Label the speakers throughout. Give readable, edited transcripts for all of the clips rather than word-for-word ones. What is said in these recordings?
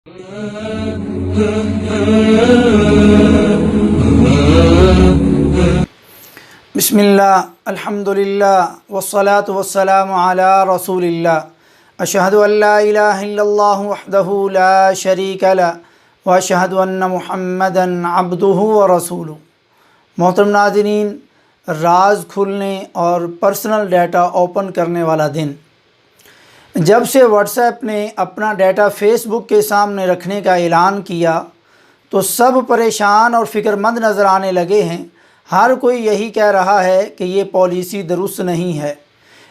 Speaker 1: بسم اللہ الحمدللہ والصلاة والسلام علی رسول اللہ اشہد ان لا الہ الا اللہ وحدہ لا شریک لہ واشہد ان محمدا عبدہ ورسولہ۔ محترم ناظرین، راز کھلنے اور پرسنل ڈیٹا اوپن کرنے والا دن۔ جب سے واٹس ایپ نے اپنا ڈیٹا فیس بک کے سامنے رکھنے کا اعلان کیا تو سب پریشان اور فکر مند نظر آنے لگے ہیں۔ ہر کوئی یہی کہہ رہا ہے کہ یہ پالیسی درست نہیں ہے،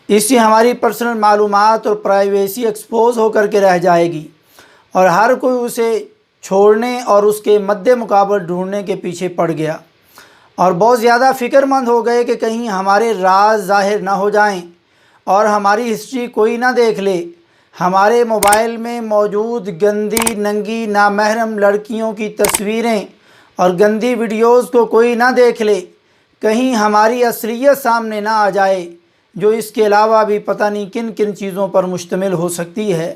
Speaker 1: اس سے ہماری پرسنل معلومات اور پرائیویسی ایکسپوز ہو کر کے رہ جائے گی، اور ہر کوئی اسے چھوڑنے اور اس کے مد مقابل ڈھونڈنے کے پیچھے پڑ گیا، اور بہت زیادہ فکر مند ہو گئے کہ کہیں ہمارے راز ظاہر نہ ہو جائیں اور ہماری ہسٹری کوئی نہ دیکھ لے، ہمارے موبائل میں موجود گندی ننگی نامحرم لڑکیوں کی تصویریں اور گندی ویڈیوز کو کوئی نہ دیکھ لے، کہیں ہماری اصلیت سامنے نہ آ جائے جو اس کے علاوہ بھی پتہ نہیں کن کن چیزوں پر مشتمل ہو سکتی ہے۔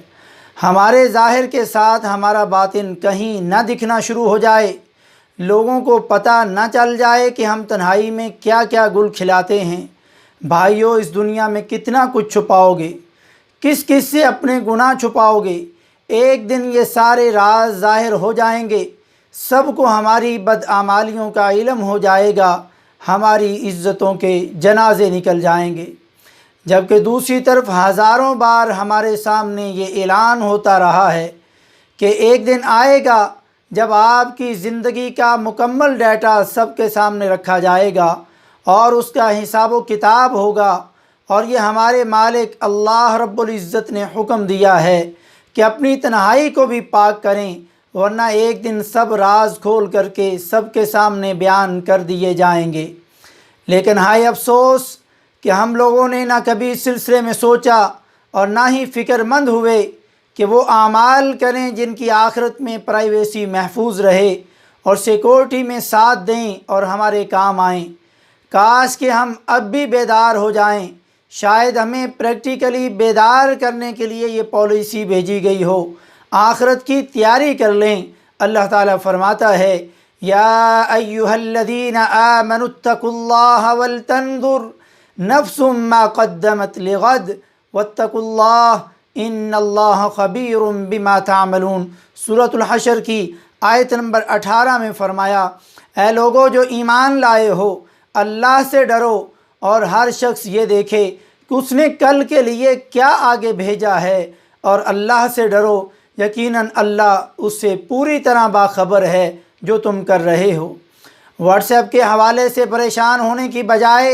Speaker 1: ہمارے ظاہر کے ساتھ ہمارا باطن کہیں نہ دکھنا شروع ہو جائے، لوگوں کو پتہ نہ چل جائے کہ ہم تنہائی میں کیا کیا گل کھلاتے ہیں۔ بھائیو، اس دنیا میں کتنا کچھ چھپاؤ گے، کس کس سے اپنے گناہ چھپاؤ گے؟ ایک دن یہ سارے راز ظاہر ہو جائیں گے، سب کو ہماری بدعمالیوں کا علم ہو جائے گا، ہماری عزتوں کے جنازے نکل جائیں گے۔ جبکہ دوسری طرف ہزاروں بار ہمارے سامنے یہ اعلان ہوتا رہا ہے کہ ایک دن آئے گا جب آپ کی زندگی کا مکمل ڈیٹا سب کے سامنے رکھا جائے گا اور اس کا حساب و کتاب ہوگا، اور یہ ہمارے مالک اللہ رب العزت نے حکم دیا ہے کہ اپنی تنہائی کو بھی پاک کریں، ورنہ ایک دن سب راز کھول کر کے سب کے سامنے بیان کر دیے جائیں گے۔ لیکن ہائے افسوس کہ ہم لوگوں نے نہ کبھی اس سلسلے میں سوچا اور نہ ہی فکر مند ہوئے کہ وہ اعمال کریں جن کی آخرت میں پرائیویسی محفوظ رہے اور سیکورٹی میں ساتھ دیں اور ہمارے کام آئیں۔ کاش کہ ہم اب بھی بیدار ہو جائیں، شاید ہمیں پریکٹیکلی بیدار کرنے کے لیے یہ پالیسی بھیجی گئی ہو، آخرت کی تیاری کر لیں۔ اللہ تعالیٰ فرماتا ہے، یا ایہا الذین آمنوا اتقوا اللہ ولتنظر نفس ما قدمت لغد واتقوا اللہ ان اللہ خبیر بما تعملون۔ سورۃ الحشر کی آیت نمبر 18 میں فرمایا، اے لوگو جو ایمان لائے ہو، اللہ سے ڈرو اور ہر شخص یہ دیکھے کہ اس نے کل کے لیے کیا آگے بھیجا ہے، اور اللہ سے ڈرو، یقیناً اللہ اس سے پوری طرح باخبر ہے جو تم کر رہے ہو۔ واٹس ایپ کے حوالے سے پریشان ہونے کی بجائے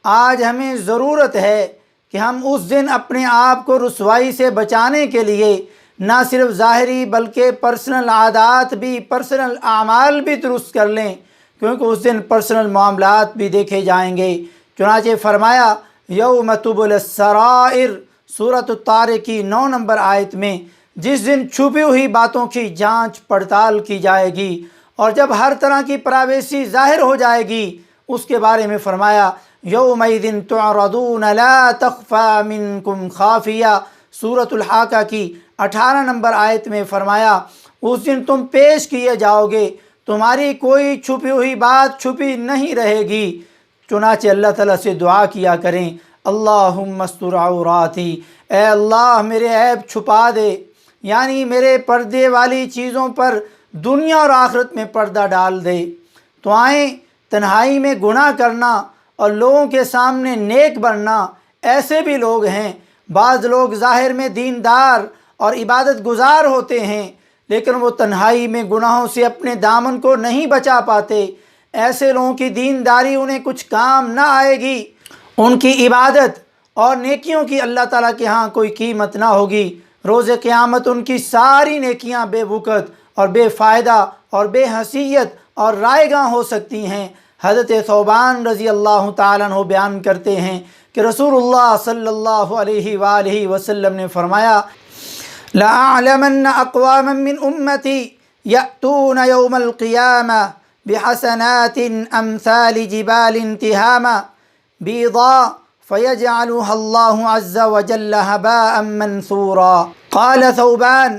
Speaker 1: آج ہمیں ضرورت ہے کہ ہم اس دن اپنے آپ کو رسوائی سے بچانے کے لیے نہ صرف ظاہری بلکہ پرسنل عادات بھی، پرسنل اعمال بھی درست کر لیں، کیونکہ اس دن پرسنل معاملات بھی دیکھے جائیں گے۔ چنانچہ فرمایا، یوم تبلی السرائر، سورۃ الطارق کی 9 نمبر آیت میں، جس دن چھپی ہوئی باتوں کی جانچ پڑتال کی جائے گی اور جب ہر طرح کی پرائیویسی ظاہر ہو جائے گی، اس کے بارے میں فرمایا، یومئذ تعرضون لا تخفی منکم خافیہ، سورۃ الحاقہ کی 18 نمبر آیت میں فرمایا، اس دن تم پیش کیے جاؤ گے، تمہاری کوئی چھپی ہوئی بات چھپی نہیں رہے گی۔ چنانچہ اللہ تعالیٰ سے دعا کیا کریں، اللہم استر عوراتی، اے اللہ میرے عیب چھپا دے، یعنی میرے پردے والی چیزوں پر دنیا اور آخرت میں پردہ ڈال دے۔ تو آئیں، تنہائی میں گناہ کرنا اور لوگوں کے سامنے نیک بننا، ایسے بھی لوگ ہیں۔ بعض لوگ ظاہر میں دیندار اور عبادت گزار ہوتے ہیں، لیکن وہ تنہائی میں گناہوں سے اپنے دامن کو نہیں بچا پاتے۔ ایسے لوگوں کی دینداری انہیں کچھ کام نہ آئے گی، ان کی عبادت اور نیکیوں کی اللہ تعالیٰ کے ہاں کوئی قیمت نہ ہوگی۔ روز قیامت ان کی ساری نیکیاں بے وقت اور بے فائدہ اور بے حیثیت اور رائے گاں ہو سکتی ہیں۔ حضرت ثوبان رضی اللہ تعالیٰ عنہ بیان کرتے ہیں کہ رسول اللہ صلی اللہ علیہ وآلہ وسلم نے فرمایا، لَأَعْلَمَنَّ أَقْوَامًا مِّنْ أُمَّتِي يَأْتُونَ يَوْمَ الْقِيَامَةِ بِحَسَنَاتٍ أَمْثَالِ جِبَالٍ تِهَامَةٍ بيضاء فيجعلها الله عز وجل هباء منثورا۔ قال ثوبان،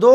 Speaker 1: 2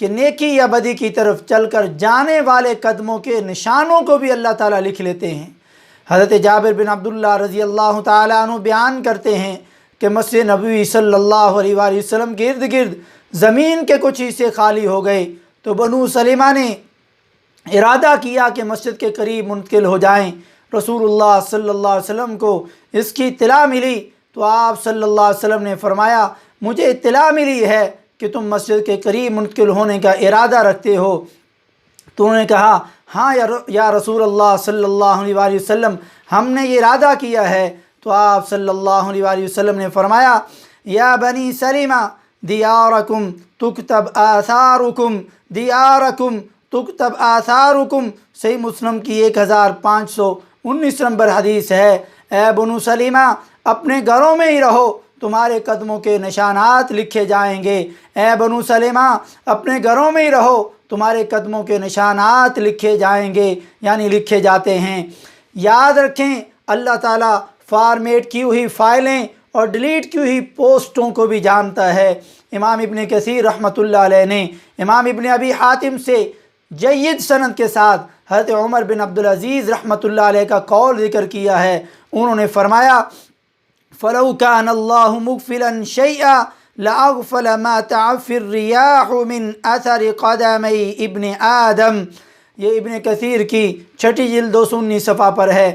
Speaker 1: کہ نیکی یا بدی کی طرف چل کر جانے والے قدموں کے نشانوں کو بھی اللہ تعالیٰ لکھ لیتے ہیں۔ حضرت جابر بن عبداللہ رضی اللہ تعالیٰ عنہ بیان کرتے ہیں کہ مسجد نبوی صلی اللہ علیہ وآلہ وسلم کے ارد گرد زمین کے کچھ حصے خالی ہو گئے تو بنو سلیمہ نے ارادہ کیا کہ مسجد کے قریب منتقل ہو جائیں۔ رسول اللہ صلی اللہ علیہ وسلم کو اس کی اطلاع ملی تو آپ صلی اللہ علیہ وسلم نے فرمایا مجھے اطلاع ملی ہے کہ تم مسجد کے قریب منتقل ہونے کا ارادہ رکھتے ہو۔ تو انہوں نے کہا ہاں یا رسول اللہ صلی اللہ علیہ وآلہ وسلم ہم نے یہ ارادہ کیا ہے۔ تو آپ صلی اللہ علیہ وآلہ وسلم نے فرمایا یا بنی سلیمہ دیارکم تکتب آثارکم دیارکم تکتب آثارکم، صحیح مسلم کی 1519 نمبر حدیث ہے۔ اے بنو سلیمہ اپنے گھروں میں ہی رہو، تمہارے قدموں کے نشانات لکھے جائیں گے۔ اے بنو سلیمہ اپنے گھروں میں ہی رہو، تمہارے قدموں کے نشانات لکھے جائیں گے، یعنی لکھے جاتے ہیں۔ یاد رکھیں اللہ تعالیٰ فارمیٹ کی ہوئی فائلیں اور ڈیلیٹ کی ہوئی پوسٹوں کو بھی جانتا ہے۔ امام ابن کثیر رحمۃ اللہ علیہ نے امام ابن ابی حاتم سے جید سند کے ساتھ حضرت عمر بن عبدالعزیز رحمۃ اللہ علیہ کا قول ذکر کیا ہے۔ انہوں نے فرمایا فَلَوْ كَانَ اللَّهُ مُغْفِلًا شَيْئًا لَأَغْفَلَ مَا تَعْفِي الرِّيَاحُ مِنْ أَثَرِ قَدَمَيْ ابن آدم، یہ ابن کثیر کی 6 جلد 219 صفحہ پر ہے۔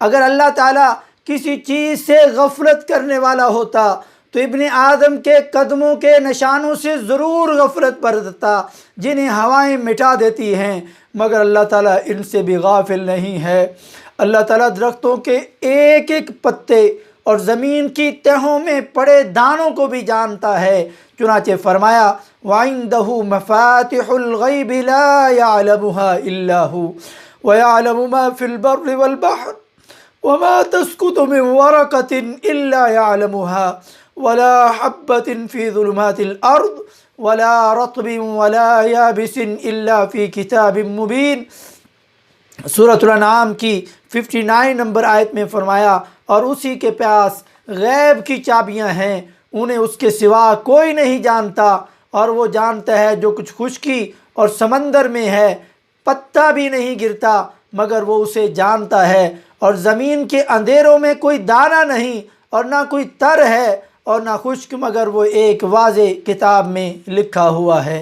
Speaker 1: اگر اللہ تعالیٰ کسی چیز سے غفلت کرنے والا ہوتا تو ابن آدم کے قدموں کے نشانوں سے ضرور غفلت برتتا جنہیں ہوائیں مٹا دیتی ہیں، مگر اللہ تعالیٰ ان سے بھی غافل نہیں ہے۔ اللہ تعالیٰ درختوں کے ایک ایک پتے اور زمین کی تہوں میں پڑے دانوں کو بھی جانتا ہے۔ چنانچہ فرمایا وَعِندَهُ مَفَاتِحُ الْغَيْبِ لَا يَعْلَمُهَا إِلَّا هُوَ وَيَعْلَمُ مَا فِي الْبَرِّ وَالْبَحْرِ وَمَا تَسْقُطُ مِنْ وَرَقَةٍ إِلَّا يَعْلَمُهَا وَلَا حَبَّةٍ فِي ظُلُمَاتِ الْأَرْضِ وَلَا رَطْبٍ وَلَا يَابِسٍ إِلَّا فِي كِتَابٍ مُبِينٍ۔ سورۃ الانعام کی 59 نمبر آیت میں فرمایا اور اسی کے پاس غیب کی چابیاں ہیں، انہیں اس کے سوا کوئی نہیں جانتا، اور وہ جانتا ہے جو کچھ خشکی اور سمندر میں ہے، پتا بھی نہیں گرتا مگر وہ اسے جانتا ہے، اور زمین کے اندھیروں میں کوئی دانہ نہیں اور نہ کوئی تر ہے اور نہ خشک مگر وہ ایک واضح کتاب میں لکھا ہوا ہے۔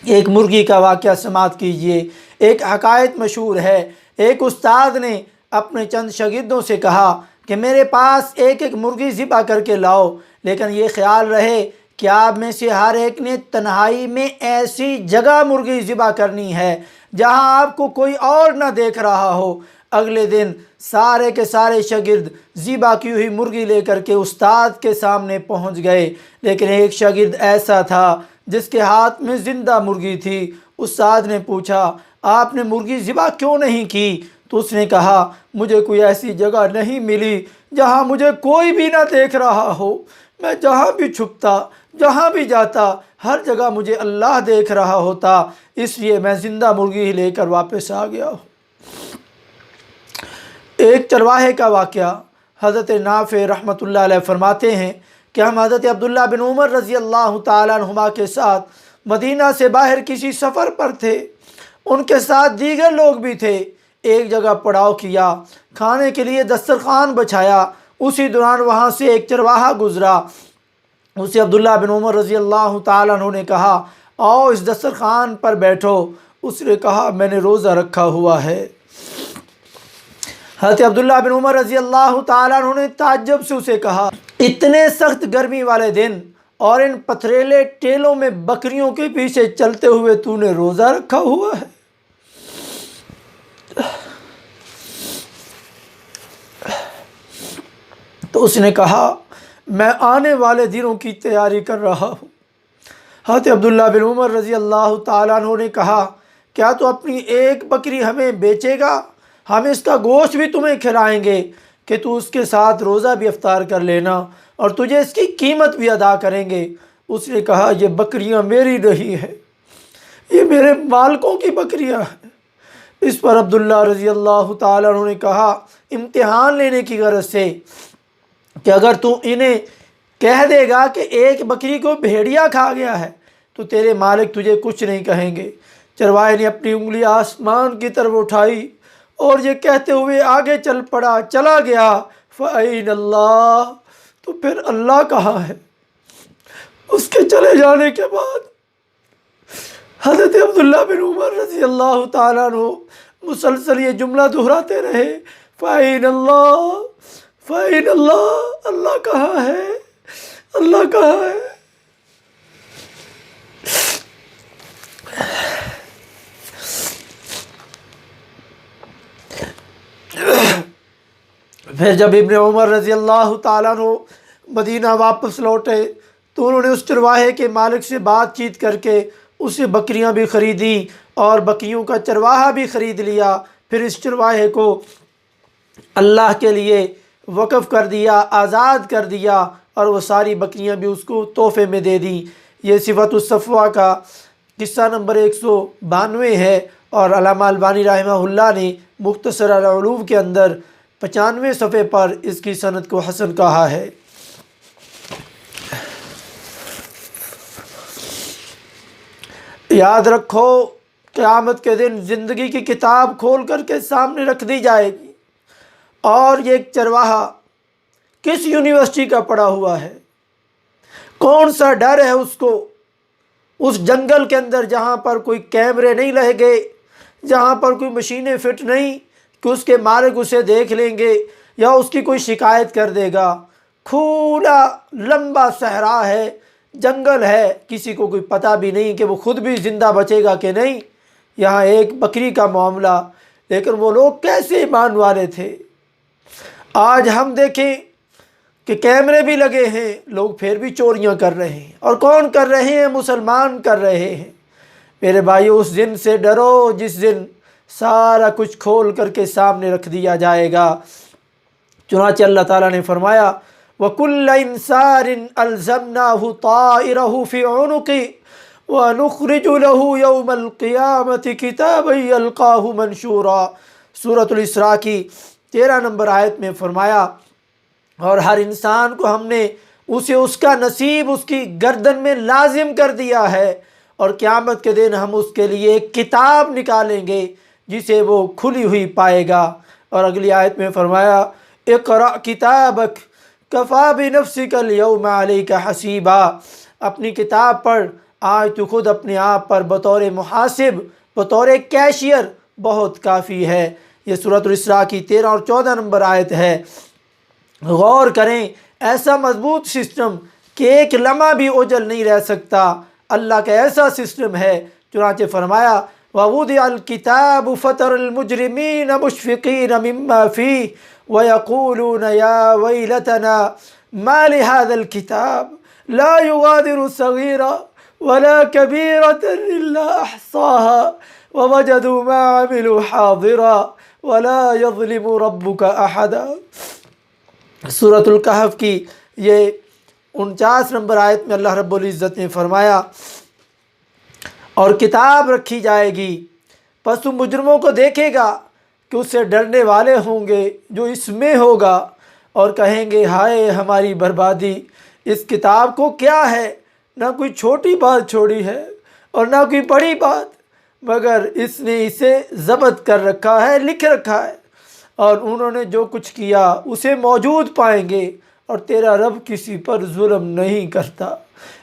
Speaker 1: ایک مرغی کا واقعہ سماعت کیجئے۔ ایک حکایت مشہور ہے، ایک استاد نے اپنے چند شاگردوں سے کہا کہ میرے پاس ایک ایک مرغی ذبح کر کے لاؤ، لیکن یہ خیال رہے کہ آپ میں سے ہر ایک نے تنہائی میں ایسی جگہ مرغی ذبح کرنی ہے جہاں آپ کو کوئی اور نہ دیکھ رہا ہو۔ اگلے دن سارے کے سارے شاگرد ذبح کی ہوئی مرغی لے کر کے استاد کے سامنے پہنچ گئے، لیکن ایک شاگرد ایسا تھا جس کے ہاتھ میں زندہ مرغی تھی۔ استاد نے پوچھا آپ نے مرغی ذبح کیوں نہیں کی؟ تو اس نے کہا مجھے کوئی ایسی جگہ نہیں ملی جہاں مجھے کوئی بھی نہ دیکھ رہا ہو، میں جہاں بھی چھپتا جہاں بھی جاتا ہر جگہ مجھے اللہ دیکھ رہا ہوتا، اس لیے میں زندہ مرغی ہی لے کر واپس آ گیا ہوں۔ ایک چرواہے کا واقعہ، حضرت نافع رحمۃ اللہ علیہ فرماتے ہیں کہ ہم حضرت عبداللہ بن عمر رضی اللہ تعالیٰ عنہما کے ساتھ مدینہ سے باہر کسی سفر پر تھے، ان کے ساتھ دیگر لوگ بھی تھے۔ ایک جگہ پڑاؤ کیا، کھانے کے لیے دسترخوان بچھایا، اسی دوران وہاں سے ایک چرواہا گزرا۔ اسے عبداللہ بن عمر رضی اللہ تعالیٰ عنہ نے کہا آؤ اس دسترخوان پر بیٹھو۔ اس نے کہا میں نے روزہ رکھا ہوا ہے۔ حضرت عبداللہ بن عمر رضی اللہ تعالیٰ عنہ نے تعجب سے اسے کہا اتنے سخت گرمی والے دن اور ان پتھریلے ٹیلوں میں بکریوں کے پیچھے چلتے ہوئے تو نے روزہ رکھا ہوا ہے؟ تو اس نے کہا میں آنے والے دنوں کی تیاری کر رہا ہوں۔ حضرت عبداللہ بن عمر رضی اللہ تعالیٰ عنہ نے کہا کیا تو اپنی ایک بکری ہمیں بیچے گا؟ ہم اس کا گوشت بھی تمہیں کھلائیں گے کہ تو اس کے ساتھ روزہ بھی افطار کر لینا اور تجھے اس کی قیمت بھی ادا کریں گے۔ اس نے کہا یہ بکریاں میری نہیں ہیں، یہ میرے مالکوں کی بکریاں ہیں۔ اس پر عبداللہ رضی اللہ تعالیٰ عنہ نے کہا امتحان لینے کی غرض سے کہ اگر تو انہیں کہہ دے گا کہ ایک بکری کو بھیڑیا کھا گیا ہے تو تیرے مالک تجھے کچھ نہیں کہیں گے۔ چرواہے نے اپنی انگلی آسمان کی طرف اٹھائی اور یہ کہتے ہوئے آگے چل پڑا، چلا گیا، فَأَيْنَ اللَّهُ، تو پھر اللہ کہاں ہے؟ اس کے چلے جانے کے بعد حضرت عبداللہ بن عمر رضی اللہ تعالیٰ عنہ مسلسل یہ جملہ دہراتے رہے، فَأَيْنَ اللَّهُ فَأَيْنَ اللَّهُ، اللہ کہاں ہے؟ اللہ کہاں ہے؟ پھر جب ابن عمر رضی اللہ تعالیٰ عنہ مدینہ واپس لوٹے تو انہوں نے اس چرواہے کے مالک سے بات چیت کر کے اسے بکریاں بھی خریدیں اور بکریوں کا چرواہا بھی خرید لیا۔ پھر اس چرواہے کو اللہ کے لیے وقف کر دیا، آزاد کر دیا، اور وہ ساری بکریاں بھی اس کو تحفے میں دے دیں۔ یہ صفت الصفوہ کا قصہ نمبر 192 ہے، اور علامہ البانی رحمہ اللہ نے مختصر العلوم کے اندر 95 صفحے پر اس کی سند کو حسن کہا ہے۔ یاد رکھو، قیامت کے دن زندگی کی کتاب کھول کر کے سامنے رکھ دی جائے گی، اور یہ ایک چرواہا کس یونیورسٹی کا پڑھا ہوا ہے، کون سا ڈر ہے اس کو اس جنگل کے اندر جہاں پر کوئی کیمرے نہیں رہ گئے، جہاں پر کوئی مشینیں فٹ نہیں کہ اس کے مالک اسے دیکھ لیں گے یا اس کی کوئی شکایت کر دے گا۔ کھلا لمبا صحرا ہے، جنگل ہے، کسی کو کوئی پتہ بھی نہیں کہ وہ خود بھی زندہ بچے گا کہ نہیں۔ یہاں ایک بکری کا معاملہ، لیکن وہ لوگ کیسے ایمان والے تھے۔ آج ہم دیکھیں کہ کیمرے بھی لگے ہیں، لوگ پھر بھی چوریاں کر رہے ہیں، اور کون کر رہے ہیں؟ مسلمان کر رہے ہیں۔ میرے بھائیو، اس دن سے ڈرو جس دن سارا کچھ کھول کر کے سامنے رکھ دیا جائے گا۔ چنانچہ اللہ تعالیٰ نے فرمایا، وَكُلَّ إِنسَانٍ أَلْزَمْنَاهُ طَائِرَهُ فِي عُنُقِهِ وَنُخْرِجُ لَهُ يَوْمَ الْقِيَامَةِ كِتَابًا يَلْقَاهُ مَنشُورًا۔ سورۃ الاسراء کی 13 نمبر آیت میں فرمایا، اور ہر انسان کو ہم نے اسے اس کا نصیب اس کی گردن میں لازم کر دیا ہے، اور قیامت کے دن ہم اس کے لیے ایک کتاب نکالیں گے جسے وہ کھلی ہوئی پائے گا۔ اور اگلی آیت میں فرمایا، اقرأ کتابک کفیٰ بنفسک اليوم علیک حسیبا۔ اپنی کتاب پڑھ، آج تو خود اپنے آپ پر بطور محاسب، بطور کیشیئر بہت کافی ہے۔ یہ سورۃ الاسراء کی 13 اور 14 نمبر آیت ہے۔ غور کریں، ایسا مضبوط سسٹم کہ ایک لمحہ بھی اوجل نہیں رہ سکتا، اللہ کا ایسا سسٹم ہے۔ چنانچہ فرمایا، وَوُضِعَ الْكِتَابُ فَتَرَى الْمُجْرِمِينَ مُشْفِقِينَ مِمَّا فِيهِ وَيَقُولُونَ يَا وَيْلَتَنَا مَا لِهَذَا الْكِتَابِ لَا يُغَادِرُ صَغِيرَةً وَلَا كَبِيرَةً إِلَّا أَحْصَاهَا وَوَجَدُوا مَا عَمِلُوا حَاضِرًا وَلَا يَظْلِمُ رَبُّكَ أَحَدًا۔ سورۃ الکہف کی یہ 49 نمبر آیت میں اللہ رب العزت نے فرمایا، اور کتاب رکھی جائے گی، پس تم مجرموں کو دیکھے گا کہ اس سے ڈرنے والے ہوں گے جو اس میں ہوگا، اور کہیں گے ہائے ہماری بربادی، اس کتاب کو کیا ہے؟ نہ کوئی چھوٹی بات چھوڑی ہے اور نہ کوئی بڑی بات، مگر اس نے اسے ضبط کر رکھا ہے، لکھ رکھا ہے، اور انہوں نے جو کچھ کیا اسے موجود پائیں گے، اور تیرا رب کسی پر ظلم نہیں کرتا۔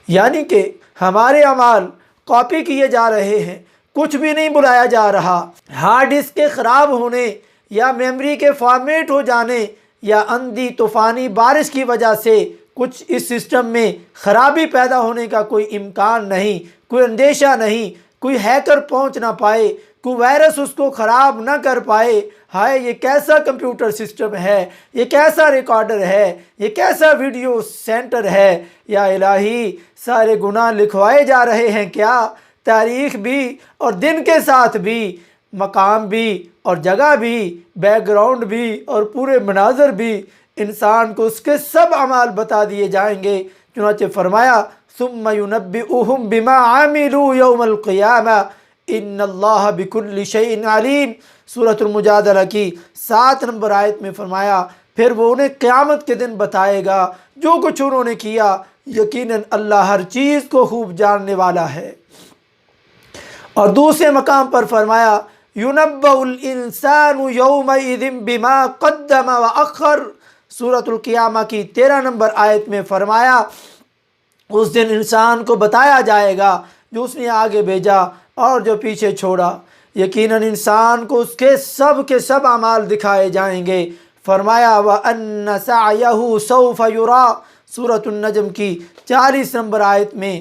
Speaker 1: یعنی کہ ہمارے اعمال کاپی کیے جا رہے ہیں، کچھ بھی نہیں بلایا جا رہا۔ ہارڈ ڈسک کے خراب ہونے یا میموری کے فارمیٹ ہو جانے یا اندھی طوفانی بارش کی وجہ سے کچھ اس سسٹم میں خرابی پیدا ہونے کا کوئی امکان نہیں، کوئی اندیشہ نہیں، کوئی ہیکر پہنچ نہ پائے، کوئی وائرس اس کو خراب نہ کر پائے۔ ہائے یہ کیسا کمپیوٹر سسٹم ہے، یہ کیسا ریکارڈر ہے، یہ کیسا ویڈیو سینٹر ہے۔ یا الہی، سارے گناہ لکھوائے جا رہے ہیں کیا؟ تاریخ بھی اور دن کے ساتھ بھی، مقام بھی اور جگہ بھی، بیک گراؤنڈ بھی اور پورے مناظر بھی، انسان کو اس کے سب اعمال بتا دیے جائیں گے۔ چنانچہ فرمایا، ثم ينبئهم بما عملوا يوم القیامہ ان اللہ بکل شیء علیم۔ سورۃ المجادلہ کی 7 نمبر آیت میں فرمایا، پھر وہ انہیں قیامت کے دن بتائے گا جو کچھ انہوں نے کیا، یقیناً اللہ ہر چیز کو خوب جاننے والا ہے۔ اور دوسرے مقام پر فرمایا یُنَبَّأُ الْإِنسَانُ يَوْمَئِذٍ بِمَا قَدَّمَ وَأَخَّرَ، سورۃ القیامہ کی 13 نمبر آیت میں فرمایا اس دن انسان کو بتایا جائے گا جو اس نے آگے بھیجا اور جو پیچھے چھوڑا۔ یقیناً انسان کو اس کے سب اعمال دکھائے جائیں گے۔ فرمایا وَأَنَّ سَعْيَهُ سَوْفَ يُرَىٰ، سورۃ النجم کی 40 نمبر آیت میں،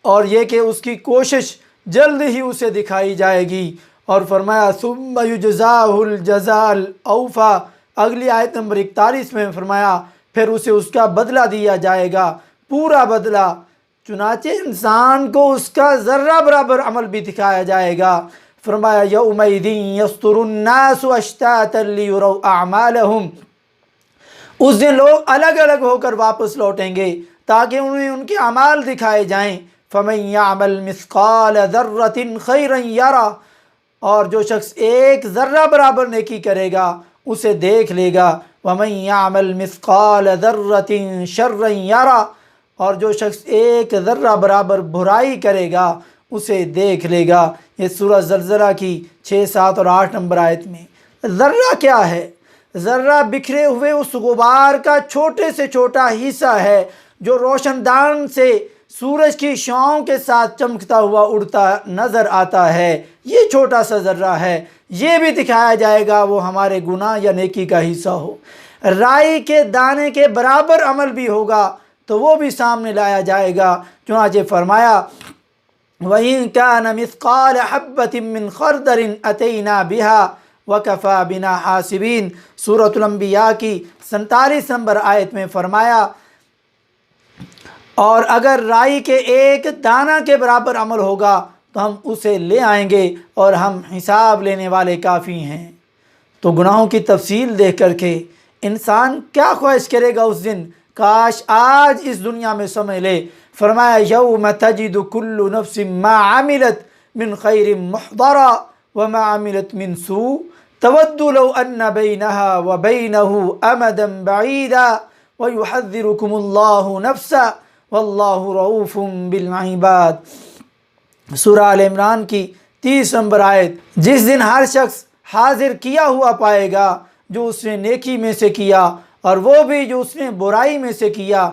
Speaker 1: اور یہ کہ اس کی کوشش جلد ہی اسے دکھائی جائے گی۔ اور فرمایا ثُمَّ يُجْزَاهُ الْجَزَاءَ الْأَوْفَىٰ، اگلی آیت نمبر 41 میں فرمایا پھر اسے اس کا بدلہ دیا جائے گا، پورا بدلہ۔ چنانچہ انسان کو اس کا ذرہ برابر عمل بھی دکھایا جائے گا۔ فرمایا یومئذ یصدر الناس اشتاتا لیروا اعمالہم، اس دن لوگ الگ الگ ہو کر واپس لوٹیں گے تاکہ انہیں ان کے اعمال دکھائے جائیں۔ فمن یعمل مثقال ذرۃ خیرا یرہ، اور جو شخص ایک ذرہ برابر نیکی کرے گا اسے دیکھ لے گا۔ ومن یعمل مثقال ذرۃ شرا یرہ، اور جو شخص ایک ذرہ برابر برائی کرے گا اسے دیکھ لے گا۔ یہ سورہ زلزلہ کی 6، 7 اور 8 نمبر آیت میں۔ ذرہ کیا ہے؟ ذرہ بکھرے ہوئے اس غبار کا چھوٹے سے چھوٹا حصہ ہے جو روشن دان سے سورج کی شعاؤں کے ساتھ چمکتا ہوا اڑتا نظر آتا ہے۔ یہ چھوٹا سا ذرہ ہے، یہ بھی دکھایا جائے گا وہ ہمارے گناہ یا نیکی کا حصہ ہو۔ رائی کے دانے کے برابر عمل بھی ہوگا تو وہ بھی سامنے لایا جائے گا۔ چنانچہ فرمایا وَإِن كَانَ مِثْقَالَ حَبَّةٍ مِّنْ خَرْدَلٍ أَتَيْنَا بِهَا وَكَفَى بِنَا حَاسِبِينَ، سورۃ الانبیاء کی 47 نمبر آیت میں فرمایا اور اگر رائی کے ایک دانہ کے برابر عمل ہوگا تو ہم اسے لے آئیں گے اور ہم حساب لینے والے کافی ہیں۔ تو گناہوں کی تفصیل دیکھ کر کے انسان کیا خواہش کرے گا اس دن، کاش آج اس دنیا میں سمجھ لے۔ فرمایا یوم تجد کل نفس ما عملت من خیر محضرا وما عملت من سوء تود لو ان بینها وبینه امدا بعیدا ویحذرکم اللہ نفسا واللہ رؤوف بالعباد، سورہ آل عمران کی 30 نمبر آیت۔ جس دن ہر شخص حاضر کیا ہوا پائے گا جو اس نے نیکی میں سے کیا اور وہ بھی جو اس نے برائی میں سے کیا،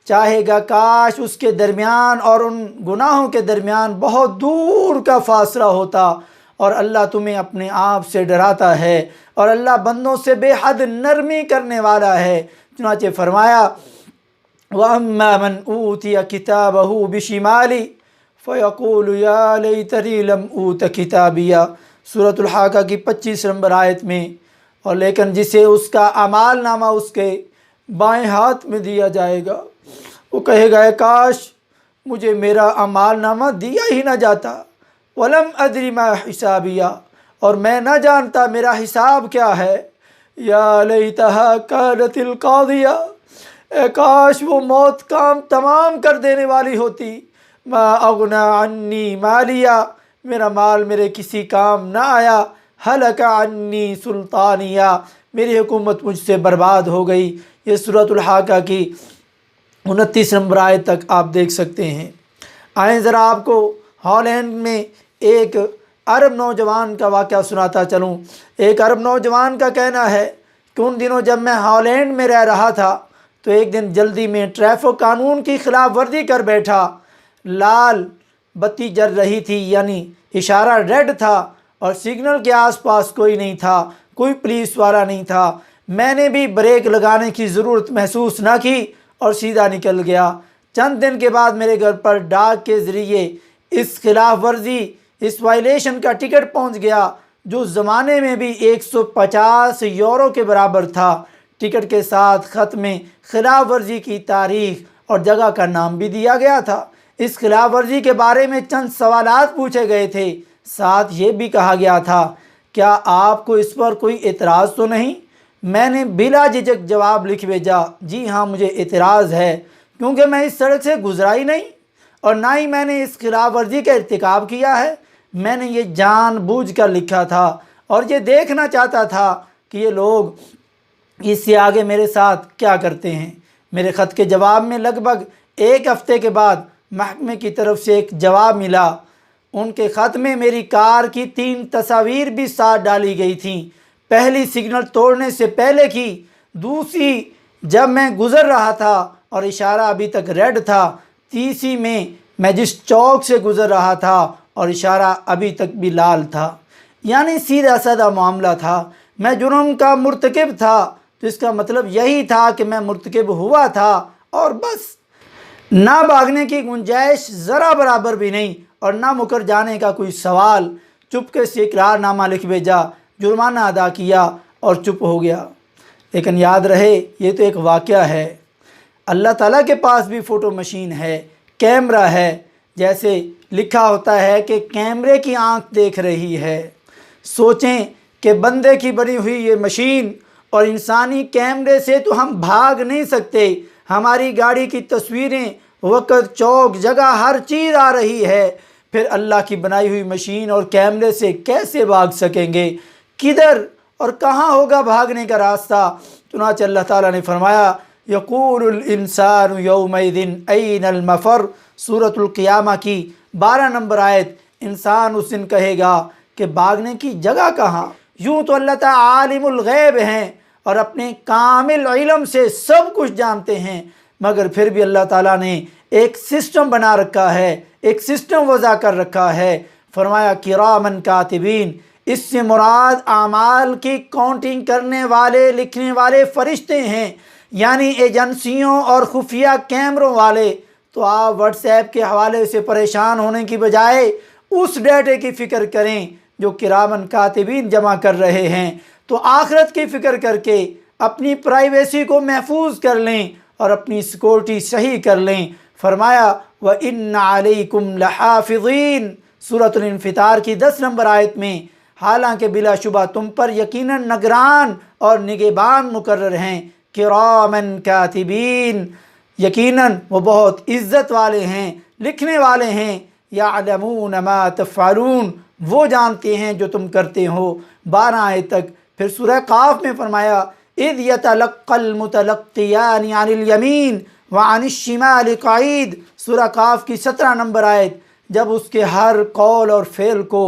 Speaker 1: چاہے گا کاش اس کے درمیان اور ان گناہوں کے درمیان بہت دور کا فاصلہ ہوتا۔ اور اللہ تمہیں اپنے آپ سے ڈراتا ہے اور اللہ بندوں سے بے حد نرمی کرنے والا ہے۔ چنانچہ فرمایا وَأَمَّا مَنْ أُوتِيَ كِتَابَهُ بِشِمَالِهِ فَيَقُولُ يَا لَيْتَنِي لَمْ أُوتَ كِتَابِيَهْ، سورۃ الحاقہ کی 25 نمبر آیت میں۔ اور لیکن جسے اس کا اعمال نامہ اس کے بائیں ہاتھ میں دیا جائے گا وہ کہے گا کاش مجھے میرا اعمال نامہ دیا ہی نہ جاتا۔ وَلَمْ أَدْرِ مَا حِسَابِيَهْ، اور میں نہ جانتا میرا حساب کیا ہے۔ یا لیتہا کانت القاضیہ، اے کاش وہ موت کام تمام کر دینے والی ہوتی۔ ما اغنی عنی مالیہ، میرا مال میرے کسی کام نہ آیا۔ ہلک عنی سلطانیہ، میری حکومت مجھ سے برباد ہو گئی۔ یہ سورۃ الحاقہ کی 29 نمبر آیت تک آپ دیکھ سکتے ہیں۔ آئیں ذرا آپ کو ہالینڈ میں ایک عرب نوجوان کا واقعہ سناتا چلوں۔ ایک عرب نوجوان کا کہنا ہے کہ ان دنوں جب میں ہالینڈ میں رہ رہا تھا تو ایک دن جلدی میں ٹریفک قانون کی خلاف ورزی کر بیٹھا۔ لال بتی جل رہی تھی، یعنی اشارہ ریڈ تھا، اور سگنل کے آس پاس کوئی نہیں تھا، کوئی پولیس والا نہیں تھا۔ میں نے بھی بریک لگانے کی ضرورت محسوس نہ کی اور سیدھا نکل گیا۔ چند دن کے بعد میرے گھر پر ڈاک کے ذریعے اس خلاف ورزی، اس وائلیشن کا ٹکٹ پہنچ گیا جو زمانے میں بھی 150 یورو کے برابر تھا۔ ٹکٹ کے ساتھ خط میں خلاف ورزی کی تاریخ اور جگہ کا نام بھی دیا گیا تھا۔ اس خلاف ورزی کے بارے میں چند سوالات پوچھے گئے تھے، ساتھ یہ بھی کہا گیا تھا کیا آپ کو اس پر کوئی اعتراض تو نہیں؟ میں نے بلا جھجک جواب لکھ بھیجا جی ہاں مجھے اعتراض ہے، کیونکہ میں اس سڑک سے گزرا ہی نہیں اور نہ ہی میں نے اس خلاف ورزی کا ارتکاب کیا ہے۔ میں نے یہ جان بوجھ کر لکھا تھا اور یہ دیکھنا چاہتا تھا کہ یہ لوگ اس سے آگے میرے ساتھ کیا کرتے ہیں۔ میرے خط کے جواب میں لگ بھگ 1 ہفتے کے بعد محکمے کی طرف سے ایک جواب ملا۔ ان کے خط میں میری کار کی 3 تصاویر بھی ساتھ ڈالی گئی تھیں، پہلی سگنل توڑنے سے پہلے کی، دوسری جب میں گزر رہا تھا اور اشارہ ابھی تک ریڈ تھا، تیسری میں جس چوک سے گزر رہا تھا اور اشارہ ابھی تک بھی لال تھا۔ یعنی سیدھا سادہ معاملہ تھا، میں جرم کا مرتکب تھا، تو اس کا مطلب یہی تھا کہ میں مرتکب ہوا تھا اور بس۔ نہ بھاگنے کی گنجائش ذرا برابر بھی نہیں اور نہ مکر جانے کا کوئی سوال۔ چپکے سے اقرار نامہ لکھ بھیجا، جرمانہ ادا کیا اور چپ ہو گیا۔ لیکن یاد رہے یہ تو ایک واقعہ ہے، اللہ تعالیٰ کے پاس بھی فوٹو مشین ہے، کیمرہ ہے، جیسے لکھا ہوتا ہے کہ کیمرے کی آنکھ دیکھ رہی ہے۔ سوچیں کہ بندے کی بنی ہوئی یہ مشین اور انسانی کیمرے سے تو ہم بھاگ نہیں سکتے، ہماری گاڑی کی تصویریں وقت، چوک، جگہ، ہر چیز آ رہی ہے، پھر اللہ کی بنائی ہوئی مشین اور کیمرے سے کیسے بھاگ سکیں گے؟ کدھر اور کہاں ہوگا بھاگنے کا راستہ؟ چنانچہ اللہ تعالیٰ نے فرمایا یقول الانسان یومئذ این المفر، سورۃ القیامہ کی 12 نمبر آیت۔ انسان اس دن کہے گا کہ بھاگنے کی جگہ کہاں؟ یوں تو اللہ تعالیٰ عالم الغیب ہیں اور اپنے کامل علم سے سب کچھ جانتے ہیں، مگر پھر بھی اللہ تعالیٰ نے ایک سسٹم بنا رکھا ہے، ایک سسٹم وضع کر رکھا ہے۔ فرمایا کرامن کاتبین، اس سے مراد اعمال کی کاؤنٹنگ کرنے والے، لکھنے والے فرشتے ہیں، یعنی ایجنسیوں اور خفیہ کیمروں والے۔ تو آپ واٹس ایپ کے حوالے سے پریشان ہونے کی بجائے اس ڈیٹے کی فکر کریں جو کرامن کاتبین جمع کر رہے ہیں، تو آخرت کی فکر کر کے اپنی پرائیویسی کو محفوظ کر لیں اور اپنی سیکورٹی صحیح کر لیں۔ فرمایا وَإِنَّ عَلَيْكُمْ لَحَافِظِينَ، سورۃ الانفطار کی 10 نمبر آیت میں، حالانکہ بلا شبہ تم پر یقیناً نگران اور نگہبان مقرر ہیں، کرامن کاتبین، یقیناً وہ بہت عزت والے ہیں، لکھنے والے ہیں، یعلمون ما تفعلون، وہ جانتے ہیں جو تم کرتے ہو۔ 12 آیت تک۔ پھر سورہ قاف میں فرمایا اذ یتلقی المتلقیان عن الیمین وعن الشمال قعید، سورہ قاف کی 17 نمبر آیت۔ جب اس کے ہر قول اور فعل کو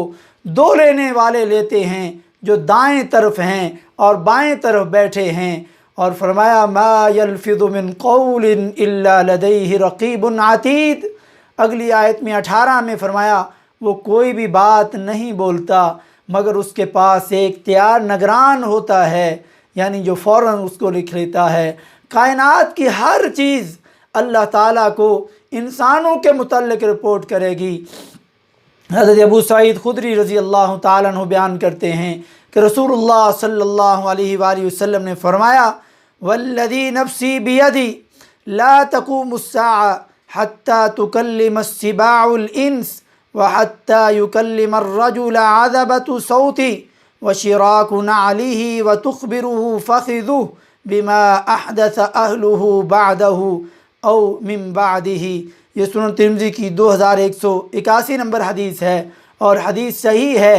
Speaker 1: 2 لینے والے لیتے ہیں جو دائیں طرف ہیں اور بائیں طرف بیٹھے ہیں، اور فرمایا ما یلفظ من قول الا لدیہ رقیب عتید۔ اگلی آیت میں 18 میں فرمایا وہ کوئی بھی بات نہیں بولتا مگر اس کے پاس ایک تیار نگران ہوتا ہے، یعنی جو فوراً اس کو لکھ لیتا ہے۔ کائنات کی ہر چیز اللہ تعالیٰ کو انسانوں کے متعلق رپورٹ کرے گی۔ حضرت ابو سعید خدری رضی اللہ تعالیٰ عنہ بیان کرتے ہیں کہ رسول اللہ صلی اللہ علیہ وآلہ وسلم نے فرمایا والذی نفسی بیدی لا تقوم الساعة حتى تكلم السباع الانس وحتى يكلم الرجل عذبة صوته وشراك نعله وتخبره فخذه بما احدث اهله بعده او من بعده۔ یہ سنن ترمذی کی 2181 نمبر حدیث ہے اور حدیث صحیح ہے۔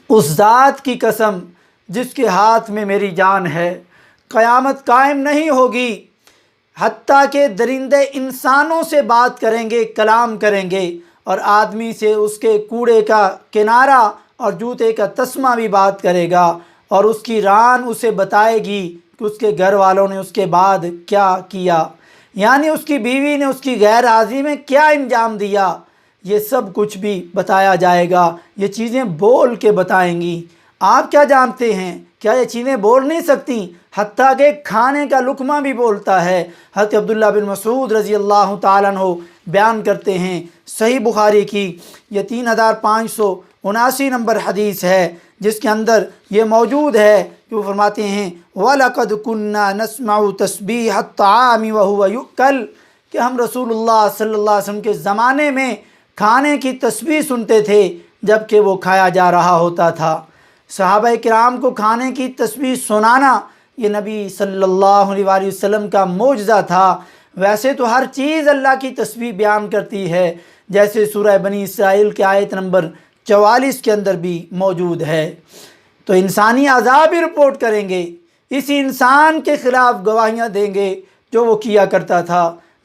Speaker 1: اس ذات کی قسم جس کے ہاتھ میں میری جان ہے، قیامت قائم نہیں ہوگی حتیٰ کہ درندے انسانوں سے بات کریں گے، کلام کریں گے، اور آدمی سے اس کے کوڑے کا کنارہ اور جوتے کا تسمہ بھی بات کرے گا، اور اس کی ران اسے بتائے گی کہ اس کے گھر والوں نے اس کے بعد کیا کیا، یعنی اس کی بیوی نے اس کی غیر حاضری میں کیا انجام دیا، یہ سب کچھ بھی بتایا جائے گا۔ یہ چیزیں بول کے بتائیں گی۔ آپ کیا جانتے ہیں کیا یہ چیزیں بول نہیں سکتی؟ حتیٰ کہ کھانے کا لقمہ بھی بولتا ہے۔ حضرت عبداللہ بن مسعود رضی اللہ تعالیٰ عنہ بیان کرتے ہیں، صحیح بخاری کی یہ 3579 نمبر حدیث ہے، جس کے اندر یہ موجود ہے کہ وہ فرماتے ہیں وَلَقَدْ كُنَّا نَسْمَعُ تَسْبِيحَ الطَّعَامِ وَهُوَ يُؤْكَلُ، کہ ہم رسول اللہ صلی اللہ علیہ وسلم کے زمانے میں کھانے کی تسبیح سنتے تھے جب کہ وہ کھایا جا رہا ہوتا تھا۔ صحابہ کرام کو کھانے کی تسبیح سنانا یہ نبی صلی اللہ علیہ وآلہ وسلم کا معجزہ تھا۔ ویسے تو ہر چیز اللہ کی تسبیح بیان کرتی ہے، جیسے سورہ بنی اسرائیل کی آیت نمبر 44 کے اندر بھی موجود ہے۔ تو انسانی اعضاء بھی رپورٹ کریں گے، اسی انسان کے خلاف گواہیاں دیں گے جو وہ کیا کرتا تھا۔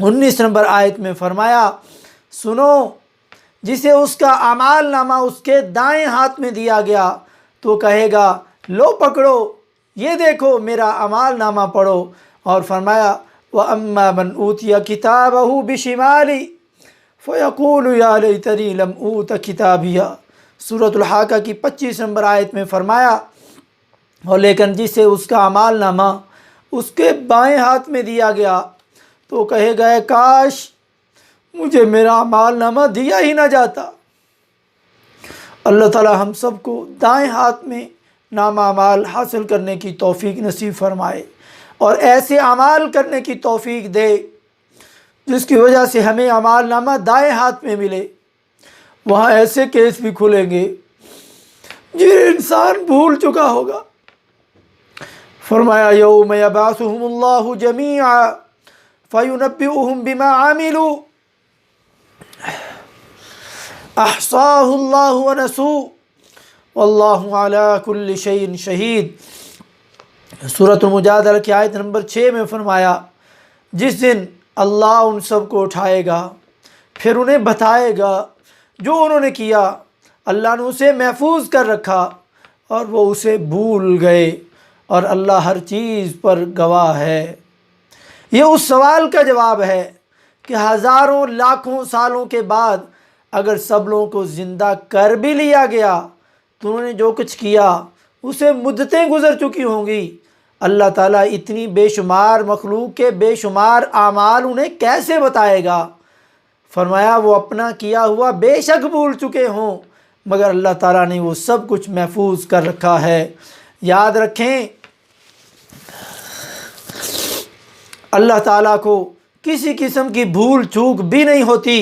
Speaker 1: 19 نمبر آیت میں فرمایا سنو جسے اس کا اعمال نامہ اس کے دائیں ہاتھ میں دیا گیا تو کہے گا لو پکڑو یہ دیکھو میرا اعمال نامہ پڑھو، اور فرمایا وَأَمَّا مَنْ أُوتِيَ كِتَابَهُ بِشِمَالِهِ فَيَقُولُ يَا لَيْتَنِي لَمْ أُوتَ كِتَابِيَهْ۔ سورۃ الحاقہ کی 25 نمبر آیت میں فرمایا اور لیکن جسے اس کا اعمال نامہ اس کے بائیں ہاتھ میں دیا گیا تو کہے گا کاش مجھے میرا اعمال نامہ دیا ہی نہ جاتا۔ اللہ تعالی ہم سب کو دائیں ہاتھ میں نامہ اعمال حاصل کرنے کی توفیق نصیب فرمائے اور ایسے اعمال کرنے کی توفیق دے جس کی وجہ سے ہمیں اعمال نامہ دائیں ہاتھ میں ملے۔ وہاں ایسے کیس بھی کھلیں گے جنہیں انسان بھول چکا ہوگا۔ فرمایا یوم یبعثہم اللہ جمیعا فینبئہم بما عملوا احصاہ اللہ ونسوہ واللہ علی کل شیء شہید۔ سورۃ المجادلہ کی آیت نمبر 6 میں فرمایا جس دن اللہ ان سب کو اٹھائے گا پھر انہیں بتائے گا جو انہوں نے کیا، اللہ نے اسے محفوظ کر رکھا اور وہ اسے بھول گئے اور اللہ ہر چیز پر گواہ ہے۔ یہ اس سوال کا جواب ہے کہ ہزاروں لاکھوں سالوں کے بعد اگر سب لوگوں کو زندہ کر بھی لیا گیا تو انہوں نے جو کچھ کیا اسے مدتیں گزر چکی ہوں گی۔ اللہ تعالیٰ اتنی بے شمار مخلوق کے بے شمار اعمال انہیں کیسے بتائے گا؟ فرمایا وہ اپنا کیا ہوا بے شک بھول چکے ہوں مگر اللہ تعالیٰ نے وہ سب کچھ محفوظ کر رکھا ہے۔ یاد رکھیں اللہ تعالیٰ کو کسی قسم کی بھول چوک بھی نہیں ہوتی،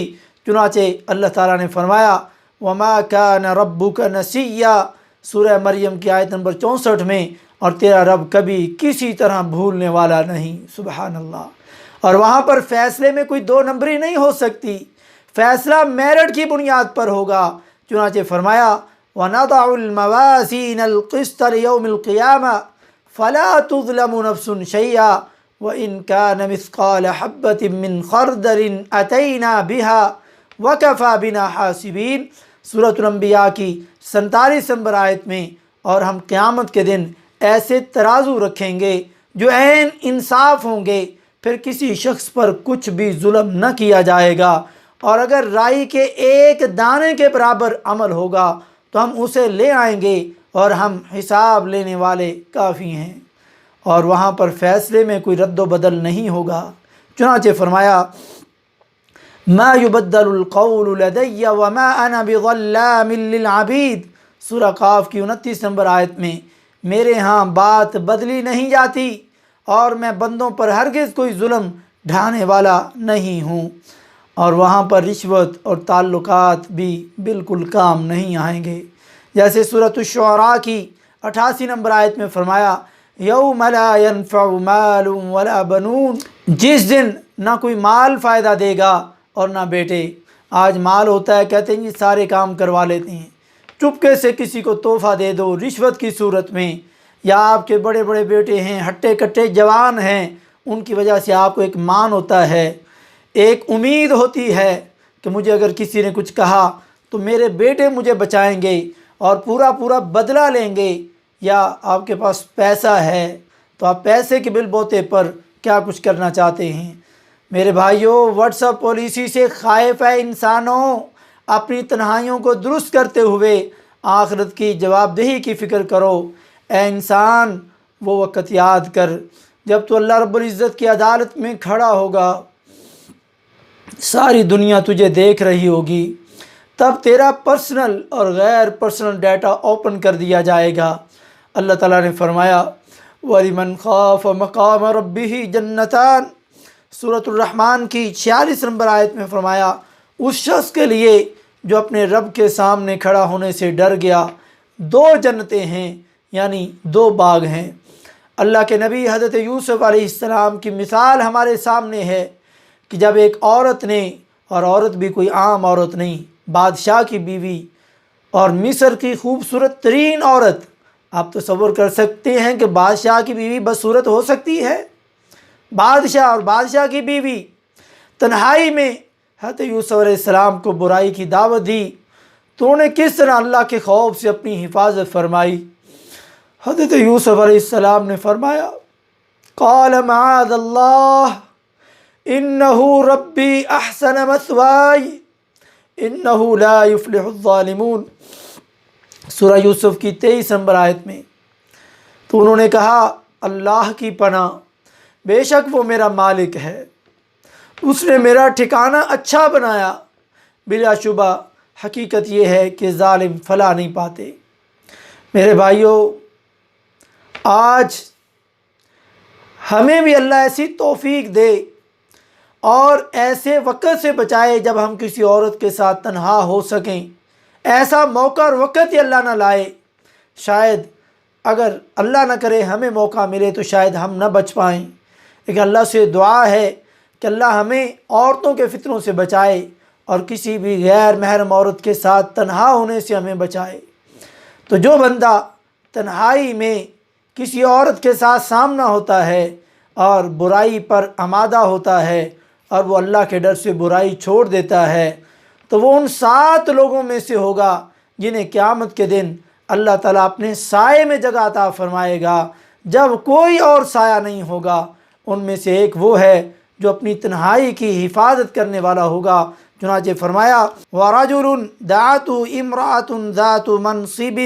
Speaker 1: چنانچہ اللہ تعالیٰ نے فرمایا وَمَا كَانَ رَبُّكَ نَسِيًّا سورہ مریم کی آیت نمبر 64 میں، اور تیرا رب کبھی کسی طرح بھولنے والا نہیں۔ سبحان اللہ۔ اور وہاں پر فیصلے میں کوئی دو نمبری نہیں ہو سکتی، فیصلہ میرٹ کی بنیاد پر ہوگا۔ چنانچہ فرمایا وَنَضَعُ الْمَوَازِينَ الْقِسْطَ لِيَوْمِ الْقِيَامَةِ فَلَا تُظْلَمُ نَفْسٌ شَيْئًا وَإِنْ كَانَ مِثْقَالَ حَبَّةٍ مِّنْ خَرْدَلٍ أَتَيْنَا بِهَا وَكَفَى بِنَا حَاسِبِينَ۔ سورۃ الانبیاء کی 47 نمبر آیت میں، اور ہم قیامت کے دن ایسے ترازو رکھیں گے جو عین انصاف ہوں گے، پھر کسی شخص پر کچھ بھی ظلم نہ کیا جائے گا، اور اگر رائی کے ایک دانے کے برابر عمل ہوگا تو ہم اسے لے آئیں گے اور ہم حساب لینے والے کافی ہیں، اور وہاں پر فیصلے میں کوئی رد و بدل نہیں ہوگا۔ چنانچہ فرمایا ما يبدل القول لدي وما انا بظلام للعبید۔ سورہ قاف کی 29 نمبر آیت میں، میرے ہاں بات بدلی نہیں جاتی اور میں بندوں پر ہرگز کوئی ظلم ڈھانے والا نہیں ہوں۔ اور وہاں پر رشوت اور تعلقات بھی بالکل کام نہیں آئیں گے، جیسے سورۃ الشعراء کی 88 نمبر آیت میں فرمایا یوم لا ينفع مال ولا بنون، جس دن نہ کوئی مال فائدہ دے گا اور نہ بیٹے۔ آج مال ہوتا ہے کہتے ہیں جی سارے کام کروا لیتے ہیں، چپکے سے کسی کو تحفہ دے دو رشوت کی صورت میں، یا آپ کے بڑے بڑے بیٹے ہیں ہٹے کٹے جوان ہیں، ان کی وجہ سے آپ کو ایک مان ہوتا ہے، ایک امید ہوتی ہے کہ مجھے اگر کسی نے کچھ کہا تو میرے بیٹے مجھے بچائیں گے اور پورا پورا بدلہ لیں گے، یا آپ کے پاس پیسہ ہے تو آپ پیسے کے بل بوتے پر کیا کچھ کرنا چاہتے ہیں۔ میرے بھائیوں واٹس اپ پالیسی سے خائف ہے انسانوں، اپنی تنہائیوں کو درست کرتے ہوئے آخرت کی جواب دہی کی فکر کرو۔ اے انسان وہ وقت یاد کر جب تو اللہ رب العزت کی عدالت میں کھڑا ہوگا، ساری دنیا تجھے دیکھ رہی ہوگی، تب تیرا پرسنل اور غیر پرسنل ڈیٹا اوپن کر دیا جائے گا۔ اللہ تعالیٰ نے فرمایا وَلِمَنْ خَافَ مَقَامَ رَبِّهِ جَنَّتَانِ۔ سورۃ الرحمن کی 46 نمبر آیت میں فرمایا اس شخص کے لیے جو اپنے رب کے سامنے کھڑا ہونے سے ڈر گیا، دو جنتیں ہیں، یعنی دو باغ ہیں۔ اللہ کے نبی حضرت یوسف علیہ السلام کی مثال ہمارے سامنے ہے کہ جب ایک عورت نے، اور عورت بھی کوئی عام عورت نہیں، بادشاہ کی بیوی اور مصر کی خوبصورت ترین عورت، آپ تصور کر سکتے ہیں کہ بادشاہ کی بیوی بدصورت ہو سکتی ہے؟ بادشاہ اور بادشاہ کی بیوی تنہائی میں حضرت یوسف علیہ السلام کو برائی کی دعوت دی تو انہیں کس طرح اللہ کے خوف سے اپنی حفاظت فرمائی۔ حضرت یوسف علیہ السلام نے فرمایا قال معاذ اللہ انہ ربی احسن مثوائی انہ لا یفلح الظالمون، سورہ یوسف کی 23 نمبر آیت میں۔ تو انہوں نے کہا اللہ کی پناہ، بے شک وہ میرا مالک ہے، اس نے میرا ٹھکانہ اچھا بنایا، بلا شبہ حقیقت یہ ہے کہ ظالم فلاح نہیں پاتے۔ میرے بھائیوں، آج ہمیں بھی اللہ ایسی توفیق دے اور ایسے وقت سے بچائے جب ہم کسی عورت کے ساتھ تنہا ہو سکیں۔ ایسا موقع اور وقت ہی اللہ نہ لائے، شاید اگر اللہ نہ کرے ہمیں موقع ملے تو شاید ہم نہ بچ پائیں، لیکن اللہ سے دعا ہے کہ اللہ ہمیں عورتوں کے فتنوں سے بچائے اور کسی بھی غیر محرم عورت کے ساتھ تنہا ہونے سے ہمیں بچائے۔ تو جو بندہ تنہائی میں کسی عورت کے ساتھ سامنا ہوتا ہے اور برائی پر آمادہ ہوتا ہے اور وہ اللہ کے ڈر سے برائی چھوڑ دیتا ہے تو وہ ان 7 لوگوں میں سے ہوگا جنہیں قیامت کے دن اللہ تعالیٰ اپنے سائے میں جگہ عطا فرمائے گا جب کوئی اور سایہ نہیں ہوگا۔ ان میں سے ایک وہ ہے جو اپنی تنہائی کی حفاظت کرنے والا ہوگا۔ چنانچہ فرمایا وَرَجُلٌ دَعَتْهُ امْرَأَةٌ ذَاتُ مَنْصِبٍ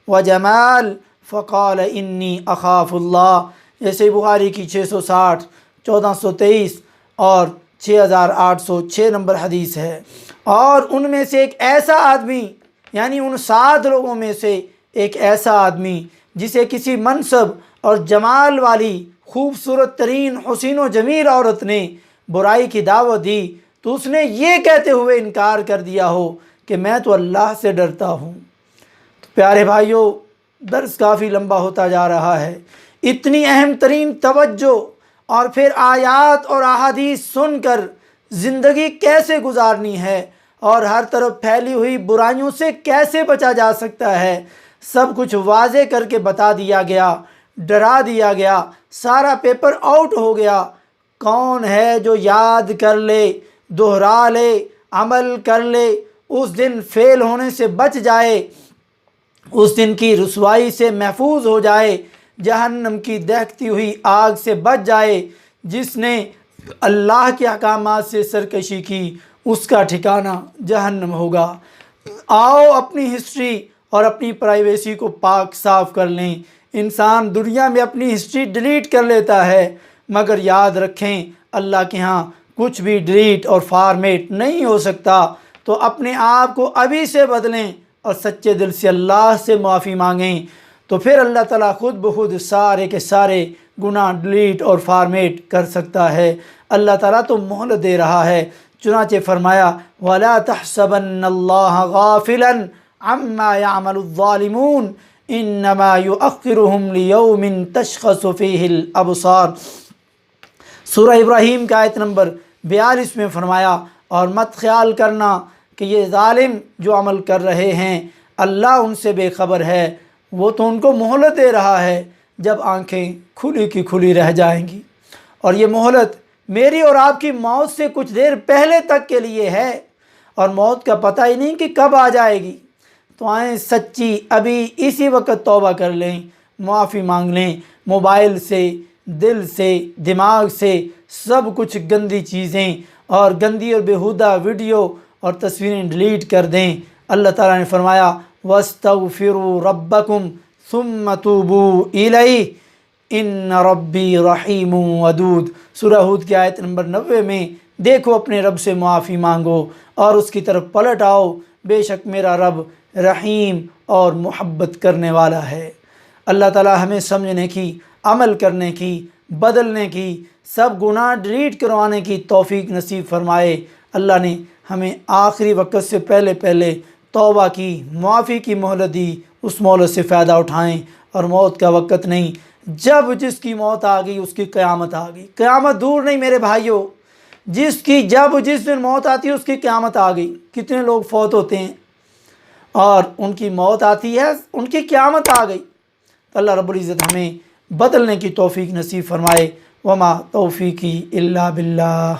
Speaker 1: وَجَمَالٍ فَقَالَ إِنِّي أَخَافُ اللَّهَ، جیسے بخاری کی 660، 1423 اور 6806 نمبر حدیث ہے۔ اور ان میں سے ایک ایسا آدمی، یعنی ان 7 لوگوں میں سے ایک ایسا آدمی جسے کسی منصب اور جمال والی خوبصورت ترین حسین و جمیل عورت نے برائی کی دعوت دی تو اس نے یہ کہتے ہوئے انکار کر دیا ہو کہ میں تو اللہ سے ڈرتا ہوں۔ تو پیارے بھائیوں، درس کافی لمبا ہوتا جا رہا ہے۔ اتنی اہم ترین توجہ اور پھر آیات اور احادیث سن کر زندگی کیسے گزارنی ہے اور ہر طرف پھیلی ہوئی برائیوں سے کیسے بچا جا سکتا ہے، سب کچھ واضح کر کے بتا دیا گیا، ڈرا دیا گیا، سارا پیپر آؤٹ ہو گیا۔ کون ہے جو یاد کر لے، دہرا لے، عمل کر لے، اس دن فیل ہونے سے بچ جائے، اس دن کی رسوائی سے محفوظ ہو جائے، جہنم کی دہکتی ہوئی آگ سے بچ جائے۔ جس نے اللہ کے احکامات سے سرکشی کی اس کا ٹھکانہ جہنم ہوگا۔ آؤ اپنی ہسٹری اور اپنی پرائیویسی کو پاک صاف کر لیں۔ انسان دنیا میں اپنی ہسٹری ڈیلیٹ کر لیتا ہے، مگر یاد رکھیں اللہ کے ہاں کچھ بھی ڈیلیٹ اور فارمیٹ نہیں ہو سکتا۔ تو اپنے آپ کو ابھی سے بدلیں اور سچے دل سے اللہ سے معافی مانگیں، تو پھر اللہ تعالیٰ خود بخود سارے کے سارے گناہ ڈیلیٹ اور فارمیٹ کر سکتا ہے۔ اللہ تعالیٰ تو مہلت دے رہا ہے۔ چنانچہ فرمایا وَلَا تَحْسَبَنَّ اللَّهَ غَافِلًا عَمَّا يَعْمَلُ الظَّالِمُونَ إِنَّمَا يُؤَخِّرُهُمْ لِيَوْمٍ تَشْخَصُ فِيهِ الْأَبْصَارُ، سورہ ابراہیم کا آیت نمبر 42 میں فرمایا اور مت خیال کرنا کہ یہ ظالم جو عمل کر رہے ہیں اللہ ان سے بے خبر ہے، وہ تو ان کو مہلت دے رہا ہے جب آنکھیں کھلی کی کھلی رہ جائیں گی، اور یہ مہلت میری اور آپ کی موت سے کچھ دیر پہلے تک کے لیے ہے، اور موت کا پتہ ہی نہیں کہ کب آ جائے گی۔ تو آئیں سچی ابھی اسی وقت توبہ کر لیں، معافی مانگ لیں، موبائل سے، دل سے، دماغ سے سب کچھ گندی چیزیں اور گندی اور بیہودہ ویڈیو اور تصویریں ڈیلیٹ کر دیں۔ اللہ تعالیٰ نے فرمایا وَاسْتَغْفِرُوا رَبَّكُمْ ثُمَّ تُوبُوا إِلَيْهِ ان ربی رحیم ودود، سورہ ہود کی آیت نمبر 90 میں دیکھو اپنے رب سے معافی مانگو اور اس کی طرف پلٹ آؤ، بے شک میرا رب رحیم اور محبت کرنے والا ہے۔ اللہ تعالی ہمیں سمجھنے کی، عمل کرنے کی، بدلنے کی، سب گناہ ڈیلیٹ کروانے کی توفیق نصیب فرمائے۔ اللہ نے ہمیں آخری وقت سے پہلے توبہ کی، معافی کی مہلت دی، اس مہلت سے فائدہ اٹھائیں، اور موت کا وقت نہیں، جب جس کی موت آ گئی اس کی قیامت آ گئی۔ قیامت دور نہیں میرے بھائیوں، جس دن موت آتی ہے اس کی قیامت آ گئی۔ کتنے لوگ فوت ہوتے ہیں اور ان کی موت آتی ہے، ان کی قیامت آ گئی۔ تو اللہ رب العزت ہمیں بدلنے کی توفیق نصیب فرمائے۔ وما توفیقی الا باللہ۔